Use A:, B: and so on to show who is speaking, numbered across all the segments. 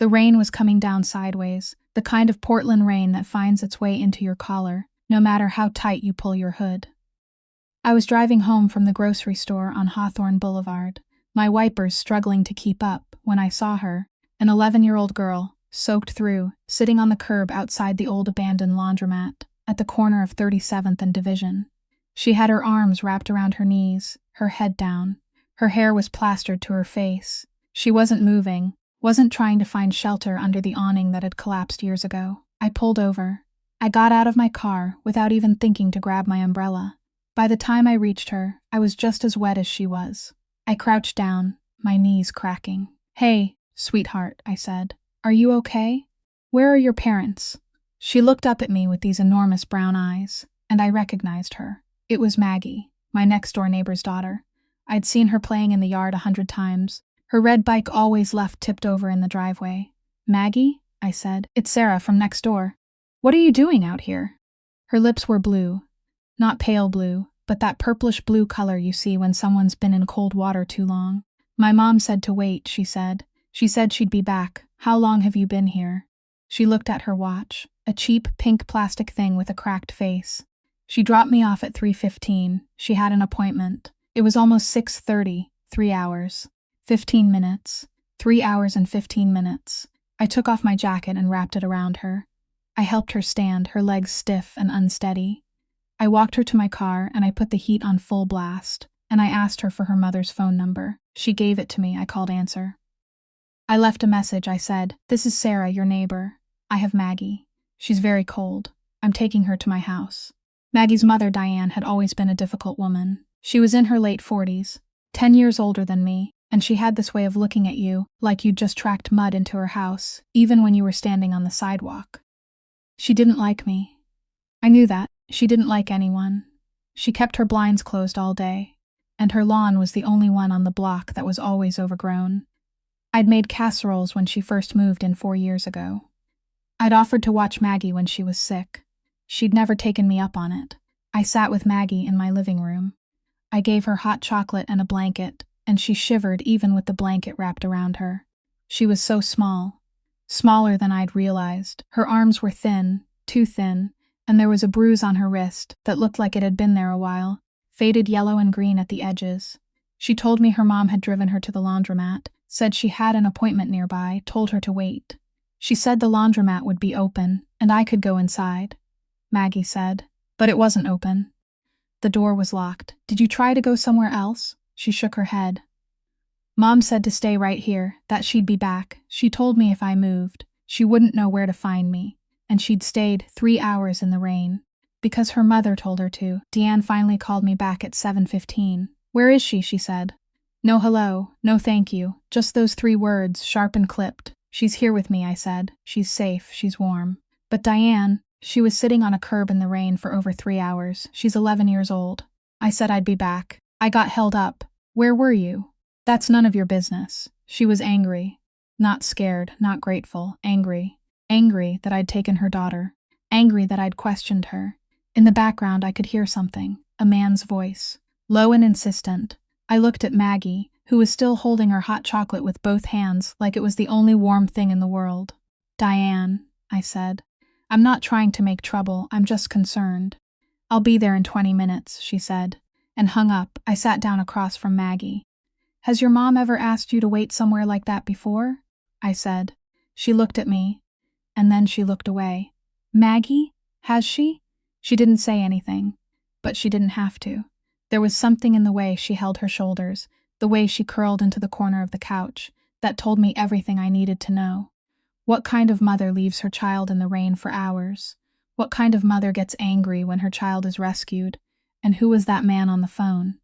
A: The rain was coming down sideways, the kind of Portland rain that finds its way into your collar, no matter how tight you pull your hood. I was driving home from the grocery store on Hawthorne Boulevard, my wipers struggling to keep up, when I saw her, an 11-year-old girl, soaked through, sitting on the curb outside the old abandoned laundromat, at the corner of 37th and Division. She had her arms wrapped around her knees, her head down. Her hair was plastered to her face. She wasn't moving, wasn't trying to find shelter under the awning that had collapsed years ago. I pulled over. I got out of my car without even thinking to grab my umbrella. By the time I reached her, I was just as wet as she was. I crouched down, my knees cracking. "Hey, sweetheart," I said. "Are you okay? Where are your parents?" She looked up at me with these enormous brown eyes, and I recognized her. It was Maggie, my next-door neighbor's daughter. I'd seen her playing in the yard 100 times. Her red bike always left tipped over in the driveway. "Maggie?" I said. "It's Sarah from next door. What are you doing out here?" Her lips were blue. Not pale blue, but that purplish blue color you see when someone's been in cold water too long. "My mom said to wait," she said. "She said she'd be back. How long have you been here?" She looked at her watch, a cheap pink plastic thing with a cracked face. "She dropped me off at 3:15. She had an appointment. It was almost 6:30, 3 hours. 15 minutes. 3 hours and 15 minutes. I took off my jacket and wrapped it around her. I helped her stand, her legs stiff and unsteady. I walked her to my car and I put the heat on full blast, and I asked her for her mother's phone number. She gave it to me. I called answer. I left a message. I said, "This is Sarah, your neighbor. I have Maggie. She's very cold. I'm taking her to my house." Maggie's mother, Diane, had always been a difficult woman. She was in her late 40s, 10 years older than me, and she had this way of looking at you like you'd just tracked mud into her house, even when you were standing on the sidewalk. She didn't like me. I knew that. She didn't like anyone. She kept her blinds closed all day, and her lawn was the only one on the block that was always overgrown. I'd made casseroles when she first moved in 4 years ago. I'd offered to watch Maggie when she was sick. She'd never taken me up on it. I sat with Maggie in my living room. I gave her hot chocolate and a blanket, and she shivered even with the blanket wrapped around her. She was so small. Smaller than I'd realized. Her arms were thin, too thin, and there was a bruise on her wrist that looked like it had been there a while, faded yellow and green at the edges. She told me her mom had driven her to the laundromat, said she had an appointment nearby, told her to wait. She said the laundromat would be open, and I could go inside. Maggie said, but it wasn't open. The door was locked. "Did you try to go somewhere else?" She shook her head. "Mom said to stay right here, that she'd be back. She told me if I moved, she wouldn't know where to find me, and she'd stayed 3 hours in the rain. Because her mother told her to." Deanne finally called me back at 7:15. "Where is she?" she said. "No hello, no thank you, just those 3 words, sharp and clipped. She's here with me," I said. "She's safe, she's warm." "But Diane," she was sitting on a curb in the rain for over 3 hours. "She's 11 years old." I said I'd be back. I got held up. "Where were you?" "That's none of your business." She was angry. Not scared, not grateful, angry. Angry that I'd taken her daughter. Angry that I'd questioned her. In the background I could hear something, a man's voice, low and insistent. I looked at Maggie, who was still holding her hot chocolate with both hands like it was the only warm thing in the world. "Diane," I said. "I'm not trying to make trouble, I'm just concerned." "I'll be there in 20 minutes, she said, and hung up. I sat down across from Maggie. "Has your mom ever asked you to wait somewhere like that before?" I said. She looked at me, and then she looked away. "Maggie? Has she?" She didn't say anything, but she didn't have to. There was something in the way she held her shoulders, the way she curled into the corner of the couch, that told me everything I needed to know. What kind of mother leaves her child in the rain for hours? What kind of mother gets angry when her child is rescued? And who was that man on the phone?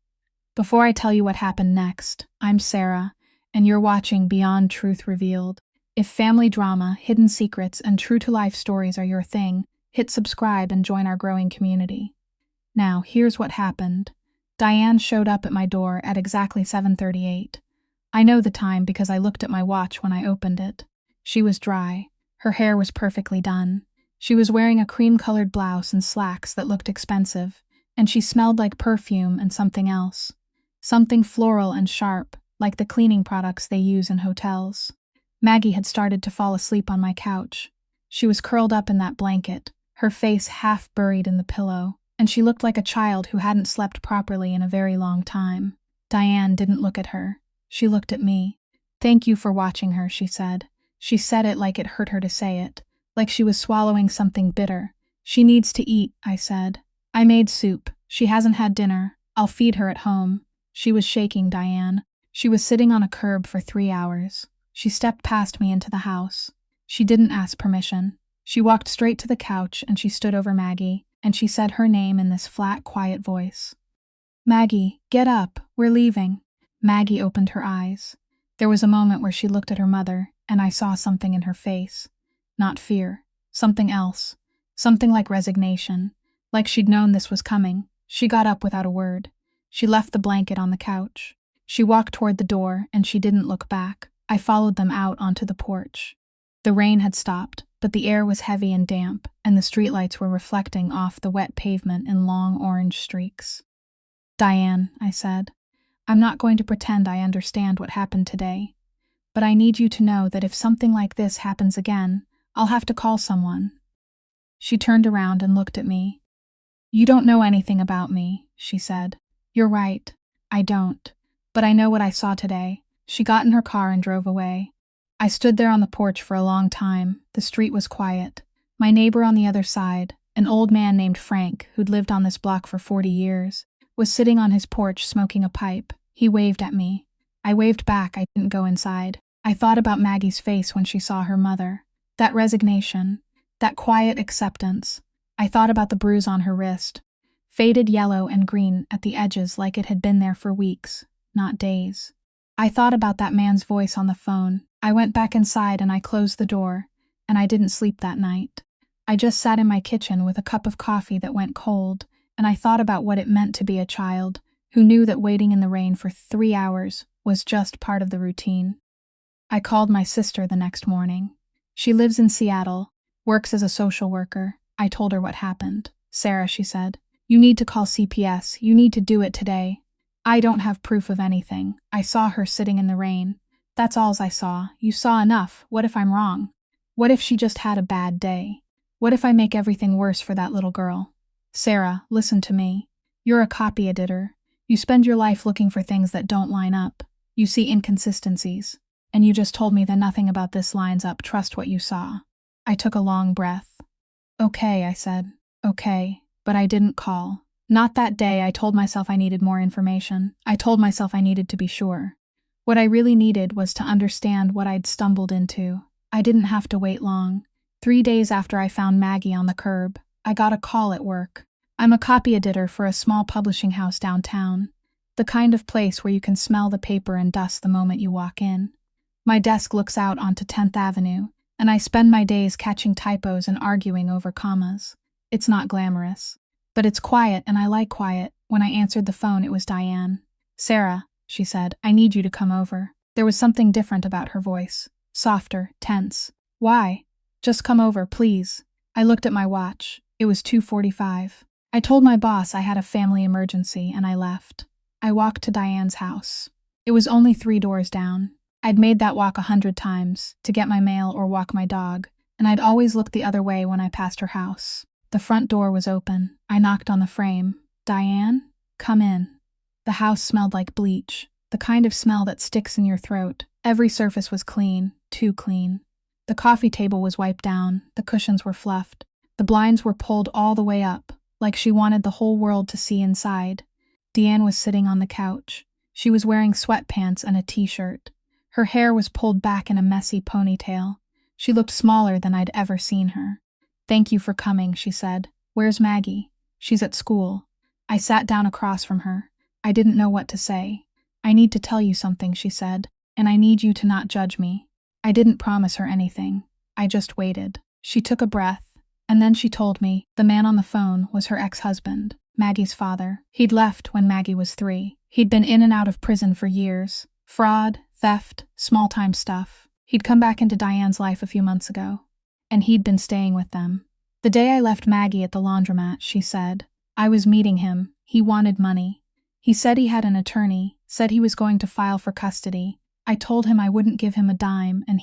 A: Before I tell you what happened next, I'm Sarah, and you're watching Beyond Truth Revealed. If family drama, hidden secrets, and true-to-life stories are your thing, hit subscribe and join our growing community. Now, here's what happened. Diane showed up at my door at exactly 7:38. I know the time because I looked at my watch when I opened it. She was dry. Her hair was perfectly done. She was wearing a cream-colored blouse and slacks that looked expensive, and she smelled like perfume and something else. Something floral and sharp, like the cleaning products they use in hotels. Maggie had started to fall asleep on my couch. She was curled up in that blanket, her face half buried in the pillow, and she looked like a child who hadn't slept properly in a very long time. Diane didn't look at her. She looked at me. "Thank you for watching her," she said. She said it like it hurt her to say it, like she was swallowing something bitter. "She needs to eat," I said. "I made soup. She hasn't had dinner. I'll feed her at home." She was shaking, Diane. She was sitting on a curb for 3 hours. She stepped past me into the house. She didn't ask permission. She walked straight to the couch and she stood over Maggie, and she said her name in this flat, quiet voice. "Maggie, get up. We're leaving." Maggie opened her eyes. There was a moment where she looked at her mother, and I saw something in her face. Not fear. Something else. Something like resignation. Like she'd known this was coming. She got up without a word. She left the blanket on the couch. She walked toward the door, and she didn't look back. I followed them out onto the porch. The rain had stopped, but the air was heavy and damp, and the streetlights were reflecting off the wet pavement in long orange streaks. "Diane," I said, "I'm not going to pretend I understand what happened today, but I need you to know that if something like this happens again, I'll have to call someone." She turned around and looked at me. "You don't know anything about me," she said. "You're right. I don't. But I know what I saw today." She got in her car and drove away. I stood there on the porch for a long time. The street was quiet. My neighbor on the other side, an old man named Frank, who'd lived on this block for 40 years, was sitting on his porch smoking a pipe. He waved at me. I waved back. I didn't go inside. I thought about Maggie's face when she saw her mother. That resignation. That quiet acceptance. I thought about the bruise on her wrist. Faded yellow and green at the edges like it had been there for weeks, not days. I thought about that man's voice on the phone. I went back inside and I closed the door, and I didn't sleep that night. I just sat in my kitchen with a cup of coffee that went cold, and I thought about what it meant to be a child who knew that waiting in the rain for 3 hours was just part of the routine. I called my sister the next morning. She lives in Seattle, works as a social worker. I told her what happened. "Sarah," she said, "you need to call CPS. You need to do it today." "I don't have proof of anything. I saw her sitting in the rain. That's all I saw." "You saw enough. What if I'm wrong? What if she just had a bad day? What if I make everything worse for that little girl?" "Sarah, listen to me. You're a copy editor. You spend your life looking for things that don't line up. You see inconsistencies. And you just told me that nothing about this lines up. Trust what you saw." I took a long breath. "Okay," I said. "Okay, but I didn't call. Not that day. I told myself I needed more information. I told myself I needed to be sure. What I really needed was to understand what I'd stumbled into. I didn't have to wait long. 3 days after I found Maggie on the curb, I got a call at work. I'm a copy editor for a small publishing house downtown. The kind of place where you can smell the paper and dust the moment you walk in. My desk looks out onto 10th Avenue, and I spend my days catching typos and arguing over commas. It's not glamorous. But it's quiet, and I like quiet. When I answered the phone, it was Diane. "Sarah," she said, "I need you to come over." There was something different about her voice. Softer, tense. "Why?" "Just come over, please." I looked at my watch. It was 2:45. I told my boss I had a family emergency, and I left. I walked to Diane's house. It was only 3 doors down. I'd made that walk 100 times, to get my mail or walk my dog, and I'd always looked the other way when I passed her house. The front door was open. I knocked on the frame. "Diane? Come in." The house smelled like bleach, the kind of smell that sticks in your throat. Every surface was clean, too clean. The coffee table was wiped down, the cushions were fluffed, the blinds were pulled all the way up, like she wanted the whole world to see inside. Deanne was sitting on the couch. She was wearing sweatpants and a t-shirt. Her hair was pulled back in a messy ponytail. She looked smaller than I'd ever seen her. "Thank you for coming," she said. "Where's Maggie?" "She's at school." I sat down across from her. I didn't know what to say. "I need to tell you something," she said, "and I need you to not judge me." I didn't promise her anything. I just waited. She took a breath, and then she told me the man on the phone was her ex-husband, Maggie's father. He'd left when Maggie was 3. He'd been in and out of prison for years. Fraud, theft, small-time stuff. He'd come back into Diane's life a few months ago, and he'd been staying with them. "The day I left Maggie at the laundromat," she said, "I was meeting him. He wanted money. He said he had an attorney, said he was going to file for custody. I told him I wouldn't give him a dime, and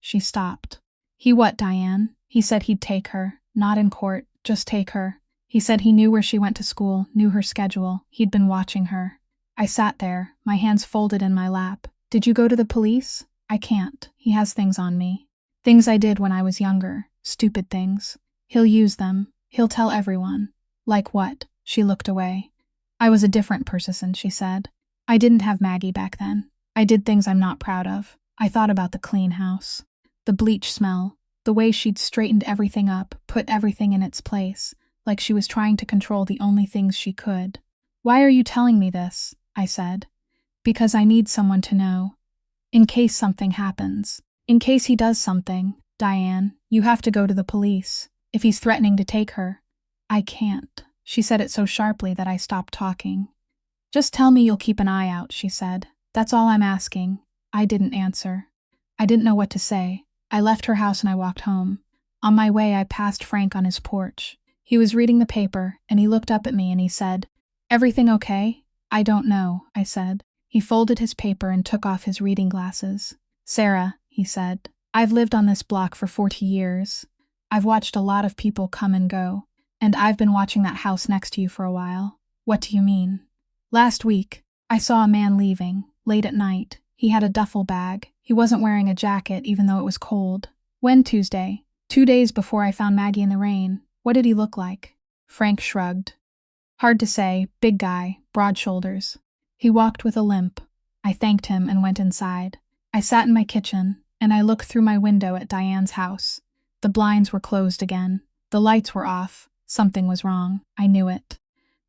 A: she stopped. He what, Diane? He said he'd take her. Not in court, just take her. He said he knew where she went to school, knew her schedule. He'd been watching her. I sat there, my hands folded in my lap. Did you go to the police? I can't. He has things on me. Things I did when I was younger. Stupid things. He'll use them. He'll tell everyone. Like what? She looked away. I was a different person, she said. I didn't have Maggie back then. I did things I'm not proud of. I thought about the clean house. The bleach smell. The way she'd straightened everything up, put everything in its place, like she was trying to control the only things she could. Why are you telling me this? I said. Because I need someone to know. In case something happens. In case he does something. Diane, you have to go to the police. If he's threatening to take her. I can't. She said it so sharply that I stopped talking. Just tell me you'll keep an eye out, she said. That's all I'm asking. I didn't answer. I didn't know what to say. I left her house and I walked home. On my way, I passed Frank on his porch. He was reading the paper, and he looked up at me and he said, "Everything okay?" "I don't know," I said. He folded his paper and took off his reading glasses. "Sarah," he said, "I've lived on this block for 40 years. I've watched a lot of people come and go, and I've been watching that house next to you for a while." "What do you mean?" "Last week, I saw a man leaving, late at night. He had a duffel bag. He wasn't wearing a jacket even though it was cold." "When? Tuesday?" 2 days before I found Maggie in the rain. What did he look like?" Frank shrugged. "Hard to say. Big guy, broad shoulders. He walked with a limp." I thanked him and went inside. I sat in my kitchen, and I looked through my window at Diane's house. The blinds were closed again. The lights were off. Something was wrong. I knew it.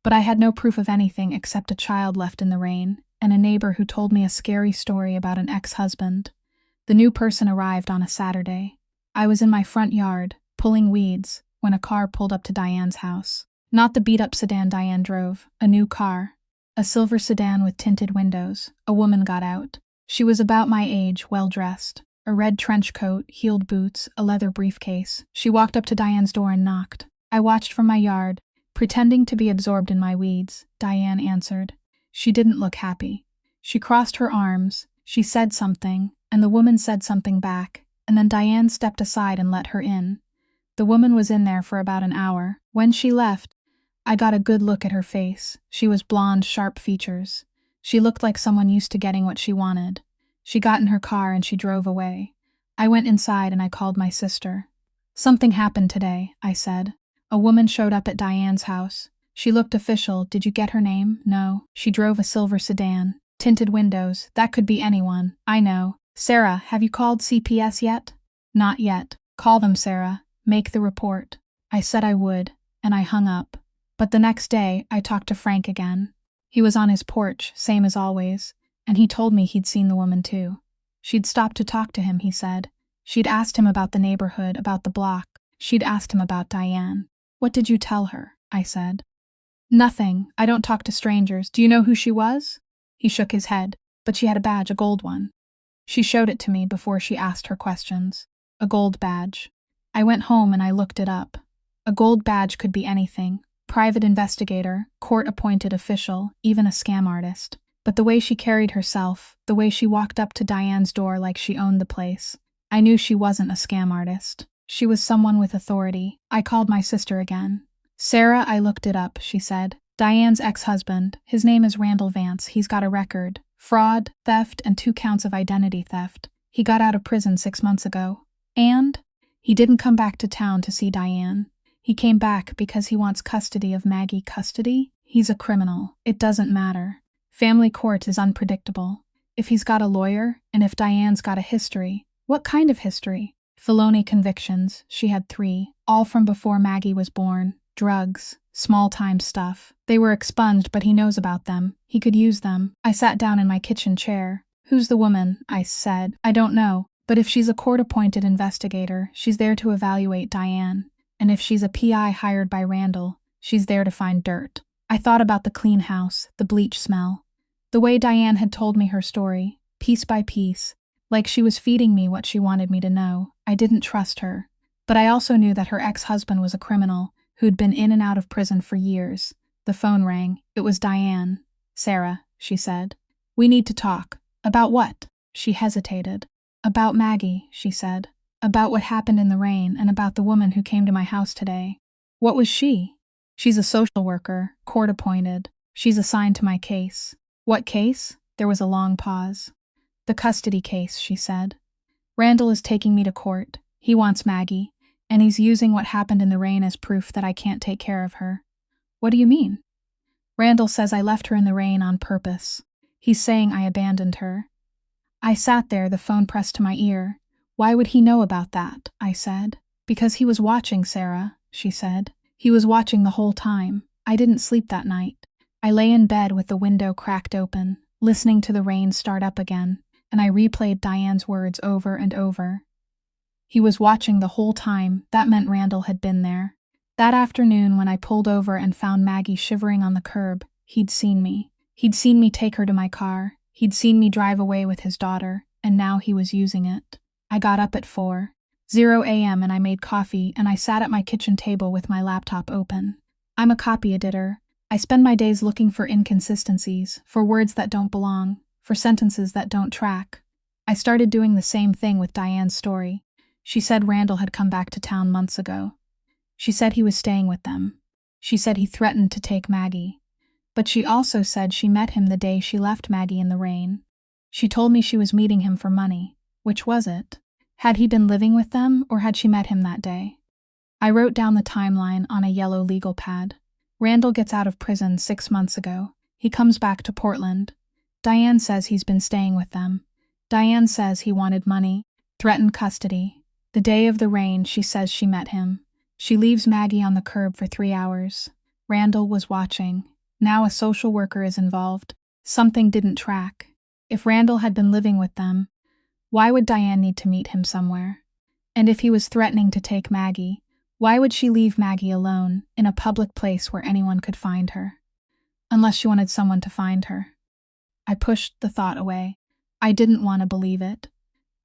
A: But I had no proof of anything except a child left in the rain, and a neighbor who told me a scary story about an ex-husband. The new person arrived on a Saturday. I was in my front yard, pulling weeds, when a car pulled up to Diane's house. Not the beat-up sedan Diane drove, a new car. A silver sedan with tinted windows. A woman got out. She was about my age, well-dressed. A red trench coat, heeled boots, a leather briefcase. She walked up to Diane's door and knocked. I watched from my yard, pretending to be absorbed in my weeds. Diane answered. She didn't look happy. She crossed her arms, she said something, and the woman said something back, and then Diane stepped aside and let her in. The woman was in there for about an hour. When she left, I got a good look at her face. She was blonde, sharp features. She looked like someone used to getting what she wanted. She got in her car and she drove away. I went inside and I called my sister. "Something happened today," I said. "A woman showed up at Diane's house. She looked official. Did you get her name?" "No." "She drove a silver sedan. Tinted windows. That could be anyone. I know. Sarah, have you called CPS yet?" "Not yet." "Call them, Sarah. Make the report." I said I would, and I hung up. But the next day, I talked to Frank again. He was on his porch, same as always, and he told me he'd seen the woman too. She'd stopped to talk to him, he said. She'd asked him about the neighborhood, about the block. She'd asked him about Diane. "What did you tell her?" I said. "Nothing. I don't talk to strangers. Do you know who she was?" He shook his head, but she had a badge, a gold one. She showed it to me before she asked her questions. A gold badge. I went home and I looked it up. A gold badge could be anything. Private investigator, court-appointed official, even a scam artist. But the way she carried herself, the way she walked up to Diane's door like she owned the place, I knew she wasn't a scam artist. She was someone with authority. I called my sister again. "Sarah, I looked it up," she said. "Diane's ex-husband. His name is Randall Vance. He's got a record. Fraud, theft, and 2 counts of identity theft. He got out of prison 6 months ago. And he didn't come back to town to see Diane. He came back because he wants custody of Maggie." "Custody?" "He's a criminal. It doesn't matter. Family court is unpredictable. If he's got a lawyer, and if Diane's got a history." "What kind of history?" "Felony convictions. She had 3, all from before Maggie was born. Drugs. Small-time stuff. They were expunged, but he knows about them. He could use them." I sat down in my kitchen chair. "Who's the woman?" I said. "I don't know, but if she's a court-appointed investigator, she's there to evaluate Diane. And if she's a PI hired by Randall, she's there to find dirt." I thought about the clean house, the bleach smell. The way Diane had told me her story, piece by piece, like she was feeding me what she wanted me to know. I didn't trust her. But I also knew that her ex-husband was a criminal who'd been in and out of prison for years. The phone rang. It was Diane. "Sarah," she said. "We need to talk." "About what?" She hesitated. About Maggie, she said. About what happened in the rain and about the woman who came to my house today. What was she? She's a social worker, court-appointed. She's assigned to my case. What case? There was a long pause. The custody case, she said. Randall is taking me to court. He wants Maggie, and he's using what happened in the rain as proof that I can't take care of her. What do you mean? Randall says I left her in the rain on purpose. He's saying I abandoned her. I sat there, the phone pressed to my ear. Why would he know about that? I said. Because he was watching, Sarah, she said. He was watching the whole time. I didn't sleep that night. I lay in bed with the window cracked open, listening to the rain start up again, and I replayed Diane's words over and over. He was watching the whole time. That meant Randall had been there. That afternoon, when I pulled over and found Maggie shivering on the curb, he'd seen me. He'd seen me take her to my car. He'd seen me drive away with his daughter, and now he was using it. I got up at 4:00 a.m. and I made coffee, and I sat at my kitchen table with my laptop open. I'm a copy editor. I spend my days looking for inconsistencies, for words that don't belong, for sentences that don't track. I started doing the same thing with Diane's story. She said Randall had come back to town months ago. She said he was staying with them. She said he threatened to take Maggie. But she also said she met him the day she left Maggie in the rain. She told me she was meeting him for money. Which was it? Had he been living with them, or had she met him that day? I wrote down the timeline on a yellow legal pad. Randall gets out of prison 6 months ago. He comes back to Portland. Diane says he's been staying with them. Diane says he wanted money, threatened custody. The day of the rain, she says she met him. She leaves Maggie on the curb for 3 hours. Randall was watching. Now a social worker is involved. Something didn't track. If Randall had been living with them, why would Diane need to meet him somewhere? And if he was threatening to take Maggie, why would she leave Maggie alone, in a public place where anyone could find her? Unless she wanted someone to find her. I pushed the thought away. I didn't want to believe it.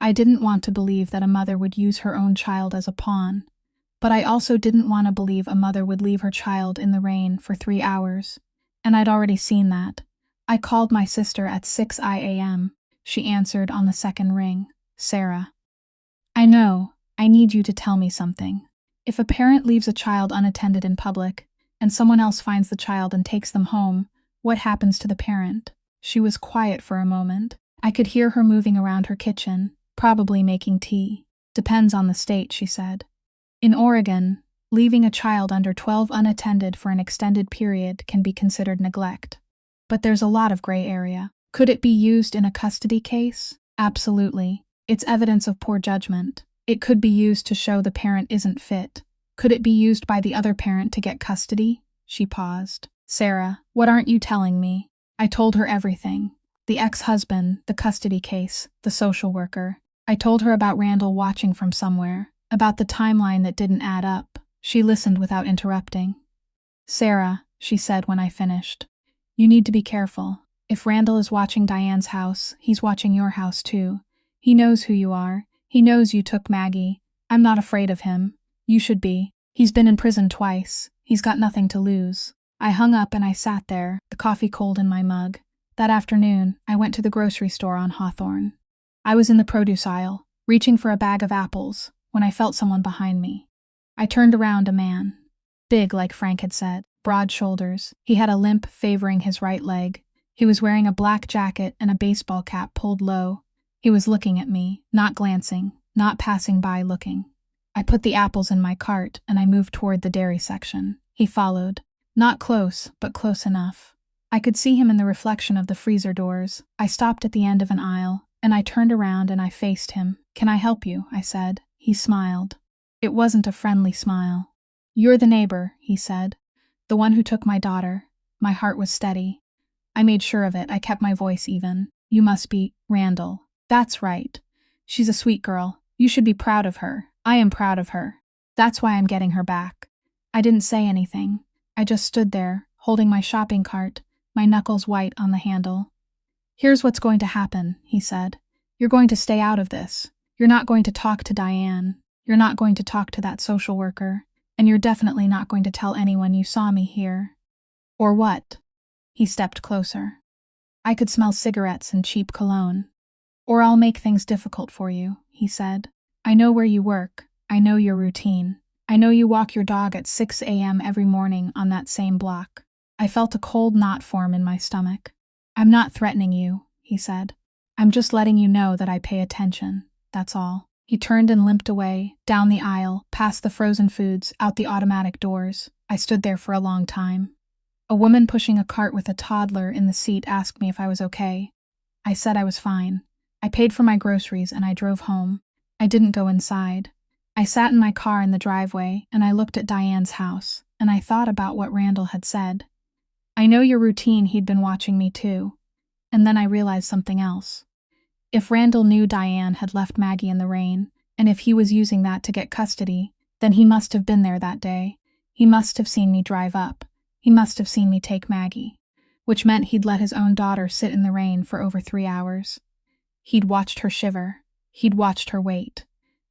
A: I didn't want to believe that a mother would use her own child as a pawn. But I also didn't want to believe a mother would leave her child in the rain for 3 hours. And I'd already seen that. I called my sister at 6 a.m. She answered on the second ring. Sarah. I know. I need you to tell me something. If a parent leaves a child unattended in public, and someone else finds the child and takes them home, what happens to the parent? She was quiet for a moment. I could hear her moving around her kitchen, probably making tea. Depends on the state, she said. In Oregon, leaving a child under 12 unattended for an extended period can be considered neglect. But there's a lot of gray area. Could it be used in a custody case? Absolutely. It's evidence of poor judgment. It could be used to show the parent isn't fit. Could it be used by the other parent to get custody? She paused. Sarah, what aren't you telling me? I told her everything. The ex-husband, the custody case, the social worker. I told her about Randall watching from somewhere, about the timeline that didn't add up. She listened without interrupting. Sarah, she said when I finished, you need to be careful. If Randall is watching Diane's house, he's watching your house too. He knows who you are. He knows you took Maggie. I'm not afraid of him. You should be. He's been in prison twice. He's got nothing to lose. I hung up and I sat there, the coffee cold in my mug. That afternoon, I went to the grocery store on Hawthorne. I was in the produce aisle, reaching for a bag of apples, when I felt someone behind me. I turned around, a man. Big, like Frank had said, broad shoulders. He had a limp favoring his right leg. He was wearing a black jacket and a baseball cap pulled low. He was looking at me, not glancing, not passing by looking. I put the apples in my cart and I moved toward the dairy section. He followed. Not close, but close enough. I could see him in the reflection of the freezer doors. I stopped at the end of an aisle, and I turned around and I faced him. Can I help you? I said. He smiled. It wasn't a friendly smile. You're the neighbor, he said. The one who took my daughter. My heart was steady. I made sure of it. I kept my voice even. You must be Randall. That's right. She's a sweet girl. You should be proud of her. I am proud of her. That's why I'm getting her back. I didn't say anything. I just stood there, holding my shopping cart, my knuckles white on the handle. Here's what's going to happen, he said. You're going to stay out of this. You're not going to talk to Diane. You're not going to talk to that social worker. And you're definitely not going to tell anyone you saw me here. Or what? He stepped closer. I could smell cigarettes and cheap cologne. Or I'll make things difficult for you, he said. I know where you work. I know your routine. I know you walk your dog at 6 a.m. every morning on that same block. I felt a cold knot form in my stomach. I'm not threatening you, he said. I'm just letting you know that I pay attention. That's all. He turned and limped away, down the aisle, past the frozen foods, out the automatic doors. I stood there for a long time. A woman pushing a cart with a toddler in the seat asked me if I was okay. I said I was fine. I paid for my groceries and I drove home. I didn't go inside. I sat in my car in the driveway and I looked at Diane's house, and I thought about what Randall had said. I know your routine, he'd been watching me too. And then I realized something else. If Randall knew Diane had left Maggie in the rain, and if he was using that to get custody, then he must have been there that day. He must have seen me drive up. He must have seen me take Maggie, which meant he'd let his own daughter sit in the rain for over 3 hours. He'd watched her shiver. He'd watched her wait.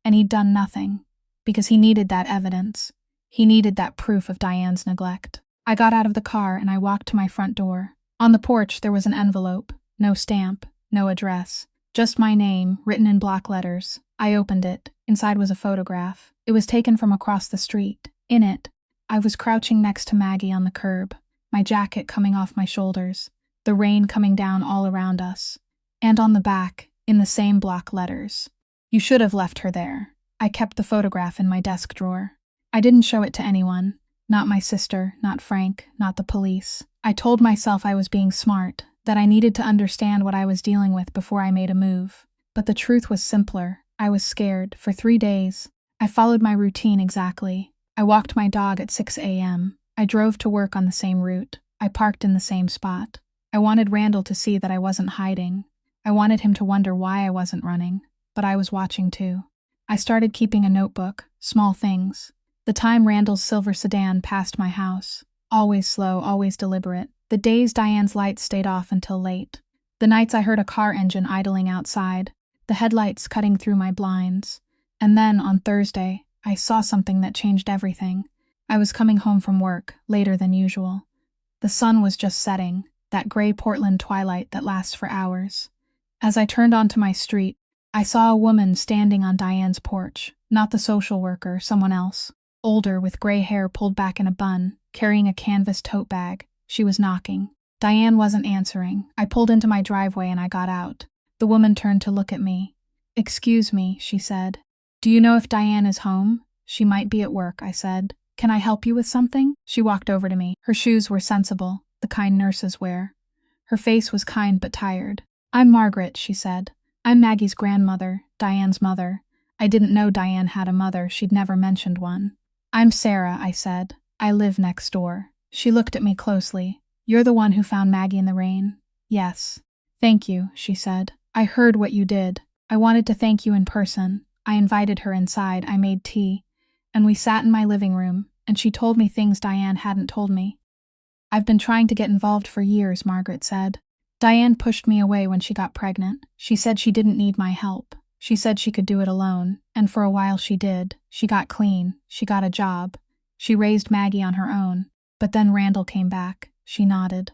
A: And he'd done nothing, because he needed that evidence. He needed that proof of Diane's neglect. I got out of the car and I walked to my front door. On the porch there was an envelope. No stamp, no address. Just my name, written in block letters. I opened it. Inside was a photograph. It was taken from across the street. In it, I was crouching next to Maggie on the curb, my jacket coming off my shoulders, the rain coming down all around us. And on the back, in the same block letters, "You should have left her there." I kept the photograph in my desk drawer. I didn't show it to anyone. Not my sister, not Frank, not the police. I told myself I was being smart, that I needed to understand what I was dealing with before I made a move. But the truth was simpler. I was scared. For 3 days. I followed my routine exactly. I walked my dog at 6 a.m. I drove to work on the same route. I parked in the same spot. I wanted Randall to see that I wasn't hiding. I wanted him to wonder why I wasn't running. But I was watching too. I started keeping a notebook, small things. The time Randall's silver sedan passed my house. Always slow, always deliberate. The days Diane's lights stayed off until late. The nights I heard a car engine idling outside. The headlights cutting through my blinds. And then, on Thursday, I saw something that changed everything. I was coming home from work, later than usual. The sun was just setting, that gray Portland twilight that lasts for hours. As I turned onto my street, I saw a woman standing on Diane's porch, not the social worker, someone else. Older, with gray hair pulled back in a bun, carrying a canvas tote bag. She was knocking. Diane wasn't answering. I pulled into my driveway and I got out. The woman turned to look at me. "Excuse me," she said. "Do you know if Diane is home?" "She might be at work," I said. "Can I help you with something?" She walked over to me. Her shoes were sensible, the kind nurses wear. Her face was kind but tired. "I'm Margaret," she said. "I'm Maggie's grandmother, Diane's mother. I didn't know Diane had a mother, she'd never mentioned one." "I'm Sarah," I said. "I live next door." She looked at me closely. "You're the one who found Maggie in the rain?" "Yes." "Thank you," she said. "I heard what you did. I wanted to thank you in person. I invited her inside, I made tea, and we sat in my living room, and she told me things Diane hadn't told me." "I've been trying to get involved for years," Margaret said. "Diane pushed me away when she got pregnant. She said she didn't need my help. She said she could do it alone, and for a while she did. She got clean. She got a job. She raised Maggie on her own. But then Randall came back." She nodded.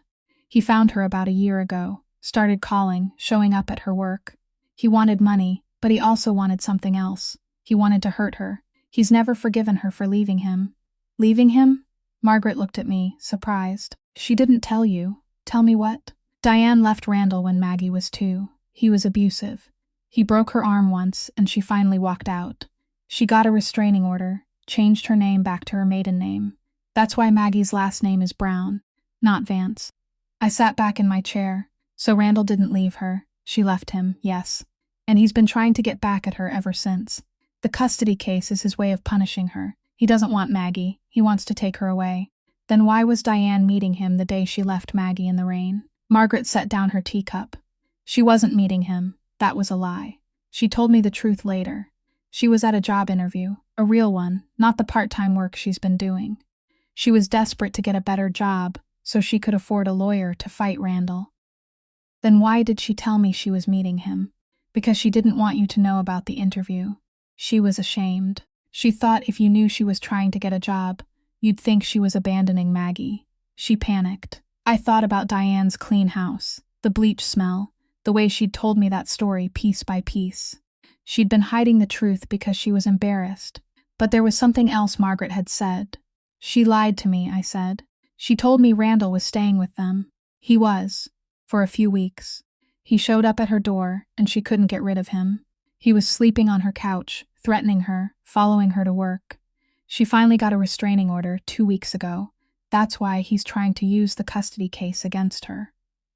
A: "He found her about a year ago. Started calling, showing up at her work. He wanted money, but he also wanted something else. He wanted to hurt her. He's never forgiven her for leaving him." "Leaving him?" Margaret looked at me, surprised. "She didn't tell you. Tell me what?" "Diane left Randall when Maggie was 2. He was abusive. He broke her arm once, and she finally walked out. She got a restraining order, changed her name back to her maiden name. That's why Maggie's last name is Brown, not Vance." I sat back in my chair. "So Randall didn't leave her. She left him, yes. And he's been trying to get back at her ever since. The custody case is his way of punishing her. He doesn't want Maggie. He wants to take her away." "Then why was Diane meeting him the day she left Maggie in the rain?" Margaret set down her teacup. "She wasn't meeting him. That was a lie. She told me the truth later. She was at a job interview, a real one, not the part-time work she's been doing. She was desperate to get a better job, so she could afford a lawyer to fight Randall." "Then why did she tell me she was meeting him?" "Because she didn't want you to know about the interview. She was ashamed. She thought if you knew she was trying to get a job, you'd think she was abandoning Maggie. She panicked. I thought about Diane's clean house, the bleach smell, the way she'd told me that story piece by piece. She'd been hiding the truth because she was embarrassed, but there was something else Margaret had said. She lied to me, I said. She told me Randall was staying with them. He was, for a few weeks. He showed up at her door, and she couldn't get rid of him. He was sleeping on her couch, threatening her, following her to work. She finally got a restraining order 2 weeks ago. That's why he's trying to use the custody case against her.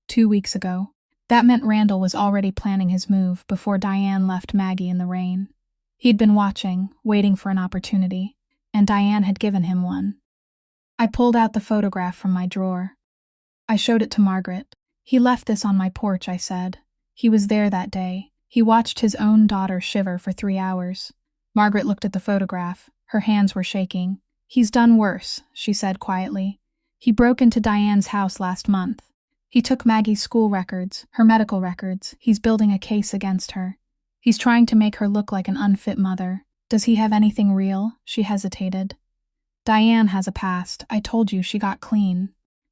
A: 2 weeks ago. That meant Randall was already planning his move before Diane left Maggie in the rain. He'd been watching, waiting for an opportunity, and Diane had given him one. I pulled out the photograph from my drawer. I showed it to Margaret. He left this on my porch, I said. He was there that day. He watched his own daughter shiver for 3 hours. Margaret looked at the photograph. Her hands were shaking. He's done worse, she said quietly. He broke into Diane's house last month. He took Maggie's school records, her medical records. He's building a case against her. He's trying to make her look like an unfit mother. Does he have anything real? She hesitated. Diane has a past. I told you she got clean.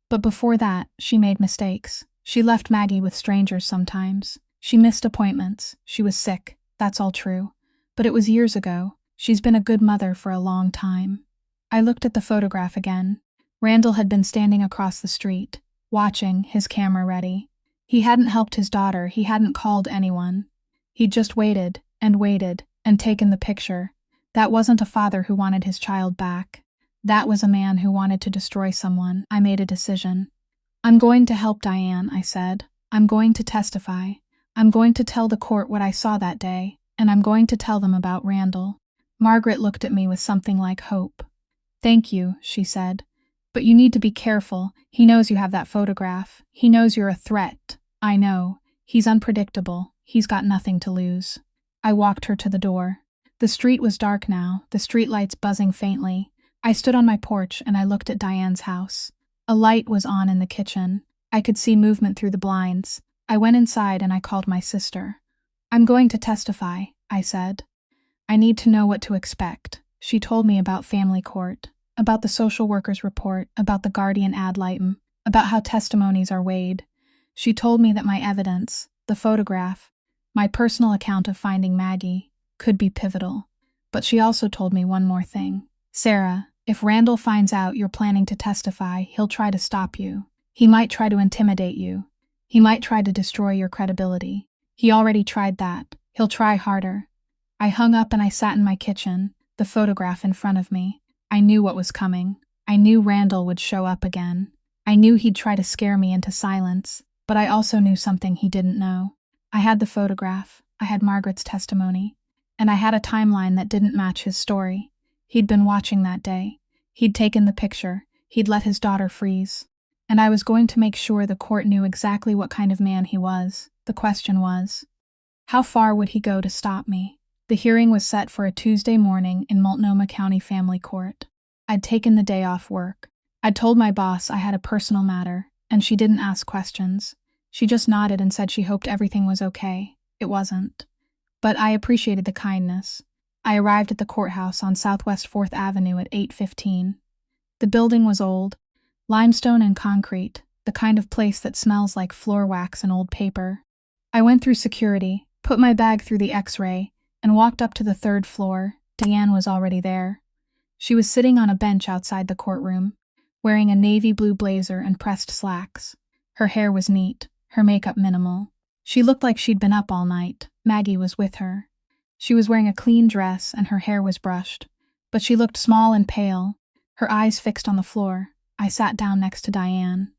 A: But before that, she made mistakes. She left Maggie with strangers sometimes. She missed appointments. She was sick. That's all true. But it was years ago. She's been a good mother for a long time. I looked at the photograph again. Randall had been standing across the street, watching, his camera ready. He hadn't helped his daughter. He hadn't called anyone. He'd just waited, and taken the picture. That wasn't a father who wanted his child back. That was a man who wanted to destroy someone. I made a decision. I'm going to help Diane, I said. I'm going to testify. I'm going to tell the court what I saw that day, and I'm going to tell them about Randall. Margaret looked at me with something like hope. Thank you, she said. But you need to be careful. He knows you have that photograph. He knows you're a threat. I know. He's unpredictable. He's got nothing to lose. I walked her to the door. The street was dark now, the streetlights buzzing faintly. I stood on my porch and I looked at Diane's house. A light was on in the kitchen. I could see movement through the blinds. I went inside and I called my sister. I'm going to testify, I said. I need to know what to expect. She told me about family court, about the social worker's report, about the guardian ad litem, about how testimonies are weighed. She told me that my evidence, the photograph, my personal account of finding Maggie, could be pivotal. But she also told me one more thing. Sarah, if Randall finds out you're planning to testify, he'll try to stop you. He might try to intimidate you. He might try to destroy your credibility. He already tried that. He'll try harder. I hung up and I sat in my kitchen, the photograph in front of me. I knew what was coming. I knew Randall would show up again. I knew he'd try to scare me into silence, but I also knew something he didn't know. I had the photograph, I had Margaret's testimony, and I had a timeline that didn't match his story. He'd been watching that day. He'd taken the picture. He'd let his daughter freeze. And I was going to make sure the court knew exactly what kind of man he was. The question was, how far would he go to stop me? The hearing was set for a Tuesday morning in Multnomah County Family Court. I'd taken the day off work. I'd told my boss I had a personal matter, and she didn't ask questions. She just nodded and said she hoped everything was okay. It wasn't. But I appreciated the kindness. I arrived at the courthouse on Southwest 4th Avenue at 8:15. The building was old, limestone and concrete, the kind of place that smells like floor wax and old paper. I went through security, put my bag through the X-ray, and walked up to the 3rd floor. Diane was already there. She was sitting on a bench outside the courtroom, wearing a navy blue blazer and pressed slacks. Her hair was neat, her makeup minimal. She looked like she'd been up all night. Maggie was with her. She was wearing a clean dress and her hair was brushed, but she looked small and pale, her eyes fixed on the floor. I sat down next to Diane.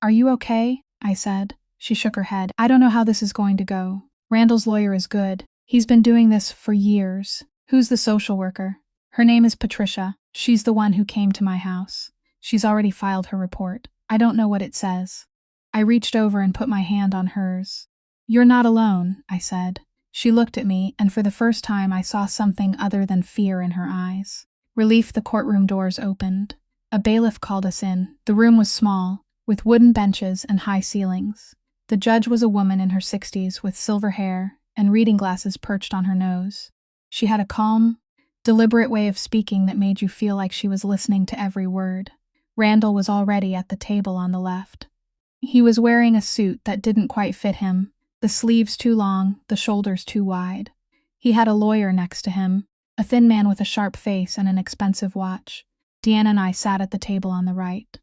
A: Are you okay? I said. She shook her head. I don't know how this is going to go. Randall's lawyer is good. He's been doing this for years. Who's the social worker? Her name is Patricia. She's the one who came to my house. She's already filed her report. I don't know what it says. I reached over and put my hand on hers. You're not alone, I said. She looked at me, and for the first time I saw something other than fear in her eyes. Relief. The courtroom doors opened. A bailiff called us in. The room was small, with wooden benches and high ceilings. The judge was a woman in her 60s with silver hair and reading glasses perched on her nose. She had a calm, deliberate way of speaking that made you feel like she was listening to every word. Randall was already at the table on the left. He was wearing a suit that didn't quite fit him. The The sleeves too long, the shoulders too wide. He had a lawyer next to him, a thin man with a sharp face and an expensive watch. Deanna and I sat at the table on the right.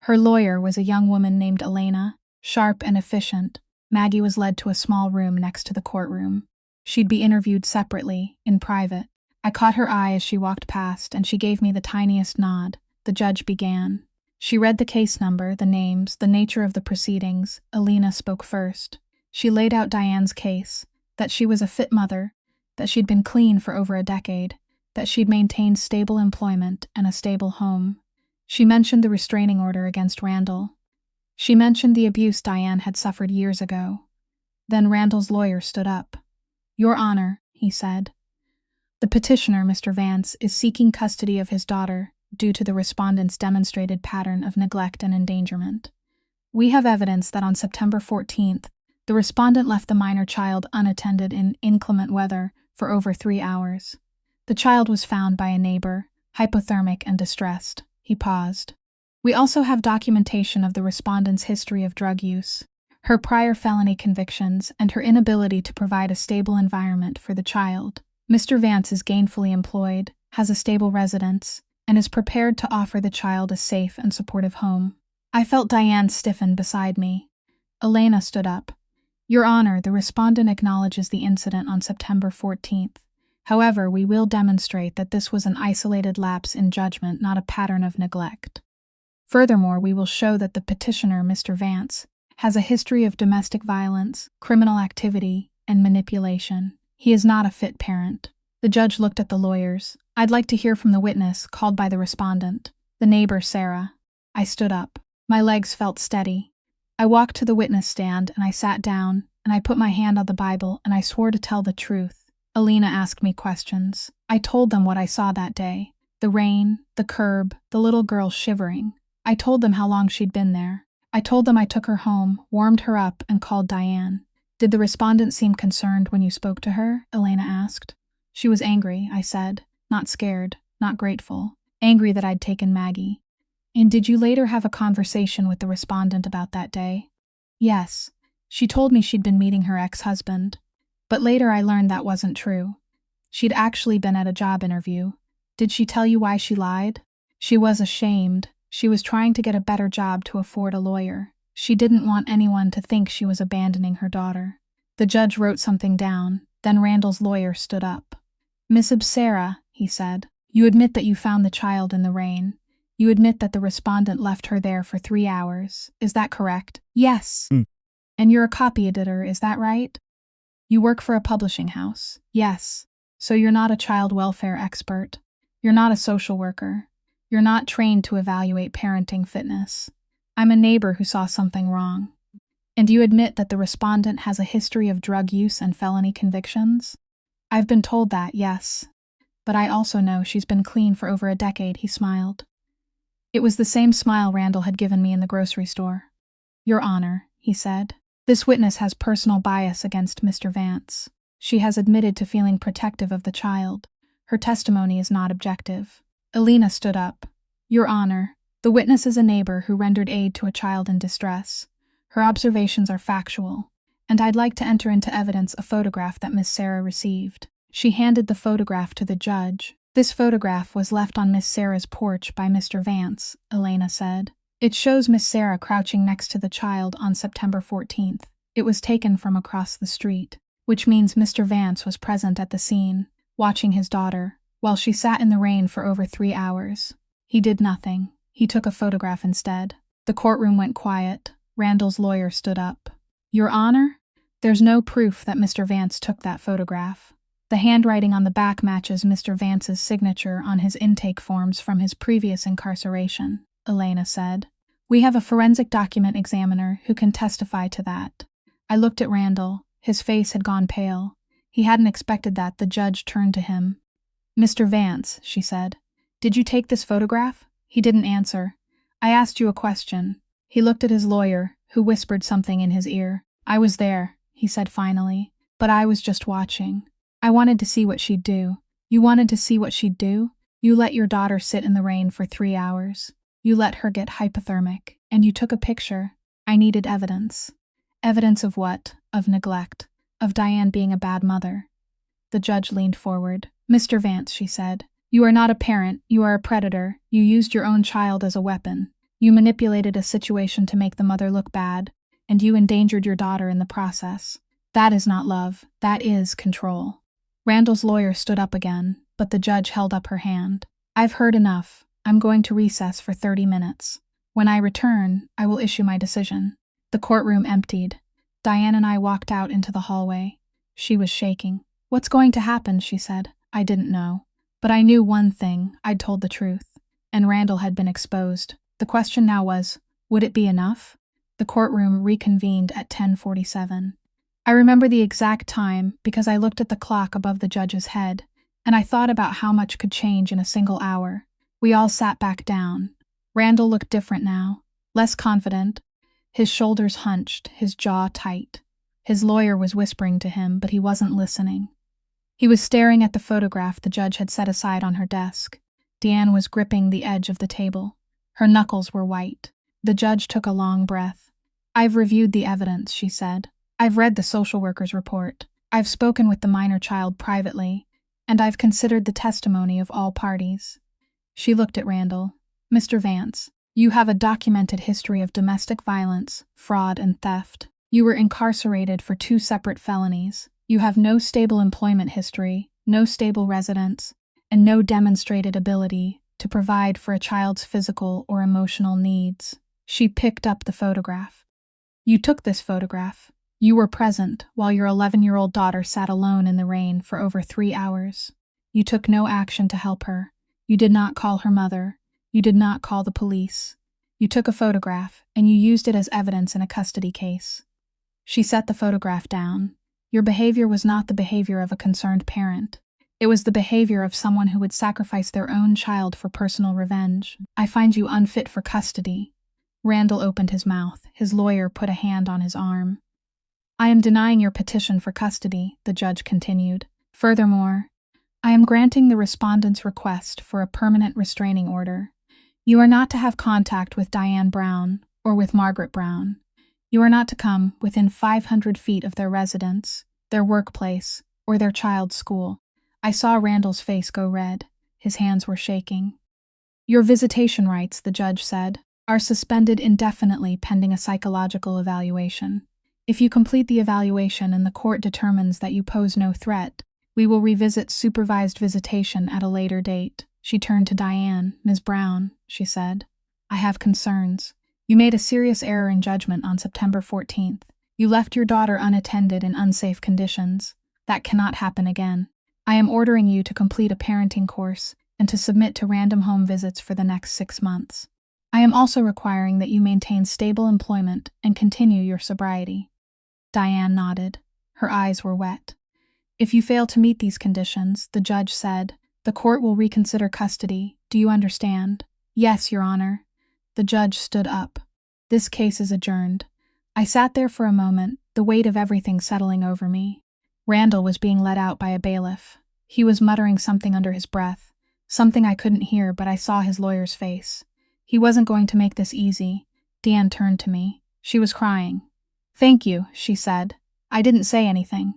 A: Her lawyer was a young woman named Elena, sharp and efficient. Maggie was led to a small room next to the courtroom. She'd be interviewed separately, in private. I caught her eye as she walked past, and she gave me the tiniest nod. The judge began. She read the case number, the names, the nature of the proceedings. Elena spoke first. She laid out Diane's case, that she was a fit mother, that she'd been clean for over a decade, that she'd maintained stable employment and a stable home. She mentioned the restraining order against Randall. She mentioned the abuse Diane had suffered years ago. Then Randall's lawyer stood up. "Your Honor," he said, "the petitioner, Mr. Vance, is seeking custody of his daughter due to the respondent's demonstrated pattern of neglect and endangerment. We have evidence that on September 14th, the respondent left the minor child unattended in inclement weather for over 3 hours. The child was found by a neighbor, hypothermic and distressed." He paused. "We also have documentation of the respondent's history of drug use, her prior felony convictions, and her inability to provide a stable environment for the child. Mr. Vance is gainfully employed, has a stable residence, and is prepared to offer the child a safe and supportive home." I felt Diane stiffen beside me. Elena stood up. "Your Honor, the respondent acknowledges the incident on September 14th. However, we will demonstrate that this was an isolated lapse in judgment, not a pattern of neglect. Furthermore, we will show that the petitioner, Mr. Vance, has a history of domestic violence, criminal activity, and manipulation. He is not a fit parent." The judge looked at the lawyers. "I'd like to hear from the witness called by the respondent, the neighbor, Sarah." I stood up. My legs felt steady. I walked to the witness stand and I sat down, and I put my hand on the Bible and I swore to tell the truth. Elena asked me questions. I told them what I saw that day. The rain, the curb, the little girl shivering. I told them how long she'd been there. I told them I took her home, warmed her up, and called Diane. "Did the respondent seem concerned when you spoke to her?" Elena asked. "She was angry," I said. "Not scared, not grateful. Angry that I'd taken Maggie." "And did you later have a conversation with the respondent about that day?" "Yes. She told me she'd been meeting her ex-husband. But later I learned that wasn't true. She'd actually been at a job interview." "Did she tell you why she lied?" "She was ashamed. She was trying to get a better job to afford a lawyer. She didn't want anyone to think she was abandoning her daughter." The judge wrote something down. Then Randall's lawyer stood up. "Miss Sarah," he said, "you admit that you found the child in the rain. You admit that the respondent left her there for 3 hours. Is that correct?" "Yes." "And you're a copy editor, is that right?" "You work for a publishing house." "Yes." "So you're not a child welfare expert. You're not a social worker. You're not trained to evaluate parenting fitness." "I'm a neighbor who saw something wrong." "And you admit that the respondent has a history of drug use and felony convictions?" "I've been told that, yes. But I also know she's been clean for over a decade," he smiled. It was the same smile Randall had given me in the grocery store. "Your Honor," he said, "this witness has personal bias against Mr. Vance. She has admitted to feeling protective of the child. Her testimony is not objective." Elena stood up. "Your Honor, the witness is a neighbor who rendered aid to a child in distress. Her observations are factual, and I'd like to enter into evidence a photograph that Miss Sarah received." She handed the photograph to the judge. "This photograph was left on Miss Sarah's porch by Mr. Vance," Elena said. "It shows Miss Sarah crouching next to the child on September 14th. It was taken from across the street, which means Mr. Vance was present at the scene, watching his daughter, while she sat in the rain for over 3 hours. He did nothing. He took a photograph instead." The courtroom went quiet. Randall's lawyer stood up. "Your Honor, there's no proof that Mr. Vance took that photograph. The handwriting on the back matches Mr. Vance's signature on his intake forms from his previous incarceration," Elena said. "We have a forensic document examiner who can testify to that." I looked at Randall. His face had gone pale. He hadn't expected that. The judge turned to him. "Mr. Vance," she said, "did you take this photograph?" He didn't answer. "I asked you a question." He looked at his lawyer, who whispered something in his ear. "I was there," he said finally, "but I was just watching. I wanted to see what she'd do." "You wanted to see what she'd do? You let your daughter sit in the rain for 3 hours. You let her get hypothermic, and you took a picture. I needed evidence. Evidence of what? Of neglect. Of Diane being a bad mother. The judge leaned forward. Mr. Vance, she said, you are not a parent, you are a predator. You used your own child as a weapon. You manipulated a situation to make the mother look bad, and you endangered your daughter in the process. That is not love, that is control. Randall's lawyer stood up again, but the judge held up her hand. I've heard enough. I'm going to recess for 30 minutes. When I return, I will issue my decision. The courtroom emptied. Diane and I walked out into the hallway. She was shaking. What's going to happen, she said. I didn't know. But I knew one thing, I'd told the truth. And Randall had been exposed. The question now was, would it be enough? The courtroom reconvened at 10:47. I remember the exact time because I looked at the clock above the judge's head, and I thought about how much could change in a single hour. We all sat back down. Randall looked different now, less confident, his shoulders hunched, his jaw tight. His lawyer was whispering to him, but he wasn't listening. He was staring at the photograph the judge had set aside on her desk. Diane was gripping the edge of the table. Her knuckles were white. The judge took a long breath. I've reviewed the evidence, she said. I've read the social worker's report. I've spoken with the minor child privately, and I've considered the testimony of all parties. She looked at Randall. Mr. Vance, you have a documented history of domestic violence, fraud, and theft. You were incarcerated for 2 separate felonies. You have no stable employment history, no stable residence, and no demonstrated ability to provide for a child's physical or emotional needs. She picked up the photograph. You took this photograph. You were present while your 11-year-old daughter sat alone in the rain for over 3 hours. You took no action to help her. You did not call her mother. You did not call the police. You took a photograph, and you used it as evidence in a custody case. She set the photograph down. Your behavior was not the behavior of a concerned parent. It was the behavior of someone who would sacrifice their own child for personal revenge. I find you unfit for custody. Randall opened his mouth. His lawyer put a hand on his arm. I am denying your petition for custody, the judge continued. Furthermore, I am granting the respondent's request for a permanent restraining order. You are not to have contact with Diane Brown or with Margaret Brown. You are not to come within 500 feet of their residence, their workplace, or their child's school. I saw Randall's face go red. His hands were shaking. Your visitation rights, the judge said, are suspended indefinitely pending a psychological evaluation. If you complete the evaluation and the court determines that you pose no threat, we will revisit supervised visitation at a later date. She turned to Diane. Ms. Brown, she said, I have concerns. You made a serious error in judgment on September 14th. You left your daughter unattended in unsafe conditions. That cannot happen again. I am ordering you to complete a parenting course and to submit to random home visits for the next 6 months. I am also requiring that you maintain stable employment and continue your sobriety. Diane nodded. Her eyes were wet. If you fail to meet these conditions, the judge said, the court will reconsider custody. Do you understand? Yes, Your Honor. The judge stood up. This case is adjourned. I sat there for a moment, the weight of everything settling over me. Randall was being led out by a bailiff. He was muttering something under his breath, something I couldn't hear, but I saw his lawyer's face. He wasn't going to make this easy. Diane turned to me. She was crying. Thank you, she said. I didn't say anything.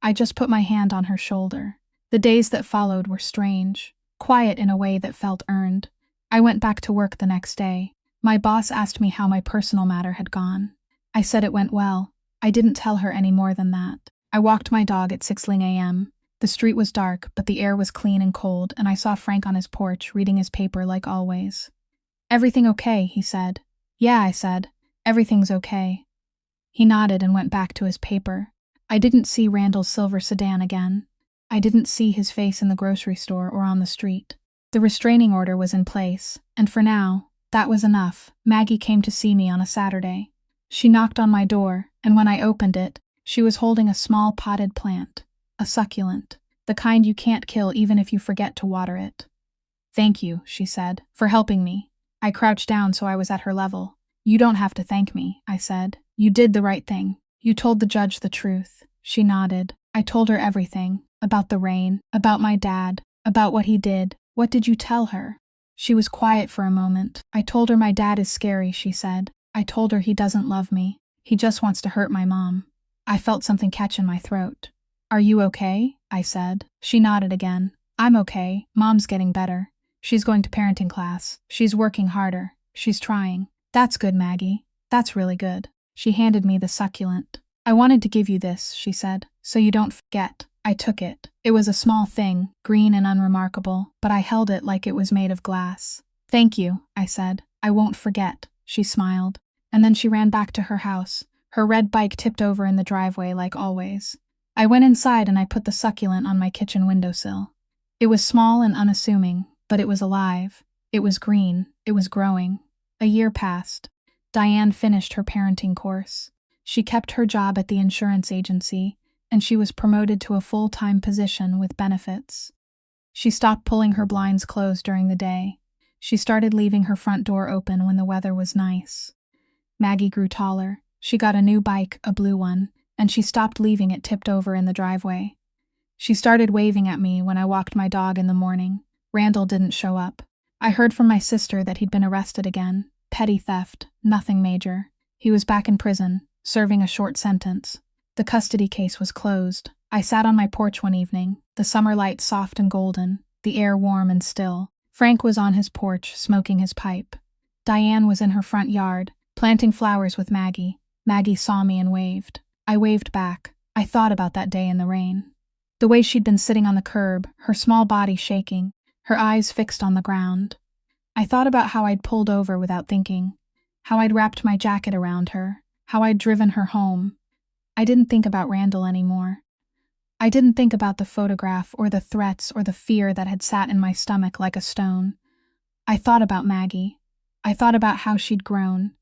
A: I just put my hand on her shoulder. The days that followed were strange, quiet in a way that felt earned. I went back to work the next day. My boss asked me how my personal matter had gone. I said it went well. I didn't tell her any more than that. I walked my dog at 6:00 a.m. The street was dark, but the air was clean and cold, and I saw Frank on his porch reading his paper like always. Everything okay, he said. Yeah, I said. Everything's okay. He nodded and went back to his paper. I didn't see Randall's silver sedan again. I didn't see his face in the grocery store or on the street. The restraining order was in place, and for now, that was enough. Maggie came to see me on a Saturday. She knocked on my door, and when I opened it, she was holding a small potted plant, a succulent, the kind you can't kill even if you forget to water it. Thank you, she said, for helping me. I crouched down so I was at her level. You don't have to thank me, I said. You did the right thing. You told the judge the truth. She nodded. I told her everything. About the rain, about my dad, about what he did. What did you tell her? She was quiet for a moment. I told her my dad is scary, she said. I told her he doesn't love me. He just wants to hurt my mom. I felt something catch in my throat. Are you okay? I said. She nodded again. I'm okay. Mom's getting better. She's going to parenting class. She's working harder. She's trying. That's good, Maggie. That's really good. She handed me the succulent. I wanted to give you this, she said, so you don't forget. I took it. It was a small thing, green and unremarkable, but I held it like it was made of glass. Thank you, I said. I won't forget. She smiled. And then she ran back to her house. Her red bike tipped over in the driveway like always. I went inside and I put the succulent on my kitchen windowsill. It was small and unassuming, but it was alive. It was green. It was growing. A year passed. Diane finished her parenting course. She kept her job at the insurance agency, and she was promoted to a full-time position with benefits. She stopped pulling her blinds closed during the day. She started leaving her front door open when the weather was nice. Maggie grew taller. She got a new bike, a blue one, and she stopped leaving it tipped over in the driveway. She started waving at me when I walked my dog in the morning. Randall didn't show up. I heard from my sister that he'd been arrested again. Petty theft, nothing major. He was back in prison, serving a short sentence. The custody case was closed. I sat on my porch one evening, the summer light soft and golden, the air warm and still. Frank was on his porch, smoking his pipe. Diane was in her front yard, planting flowers with Maggie. Maggie saw me and waved. I waved back. I thought about that day in the rain. The way she'd been sitting on the curb, her small body shaking, her eyes fixed on the ground. I thought about how I'd pulled over without thinking, how I'd wrapped my jacket around her, how I'd driven her home. I didn't think about Randall anymore. I didn't think about the photograph or the threats or the fear that had sat in my stomach like a stone. I thought about Maggie. I thought about how she'd grown.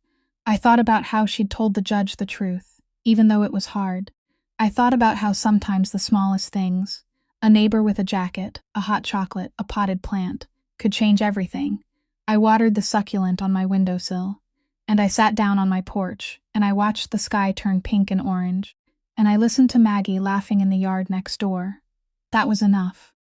A: I thought about how she'd told the judge the truth, even though it was hard. I thought about how sometimes the smallest things, a neighbor with a jacket, a hot chocolate, a potted plant, could change everything. I watered the succulent on my windowsill, and I sat down on my porch, and I watched the sky turn pink and orange, and I listened to Maggie laughing in the yard next door. That was enough.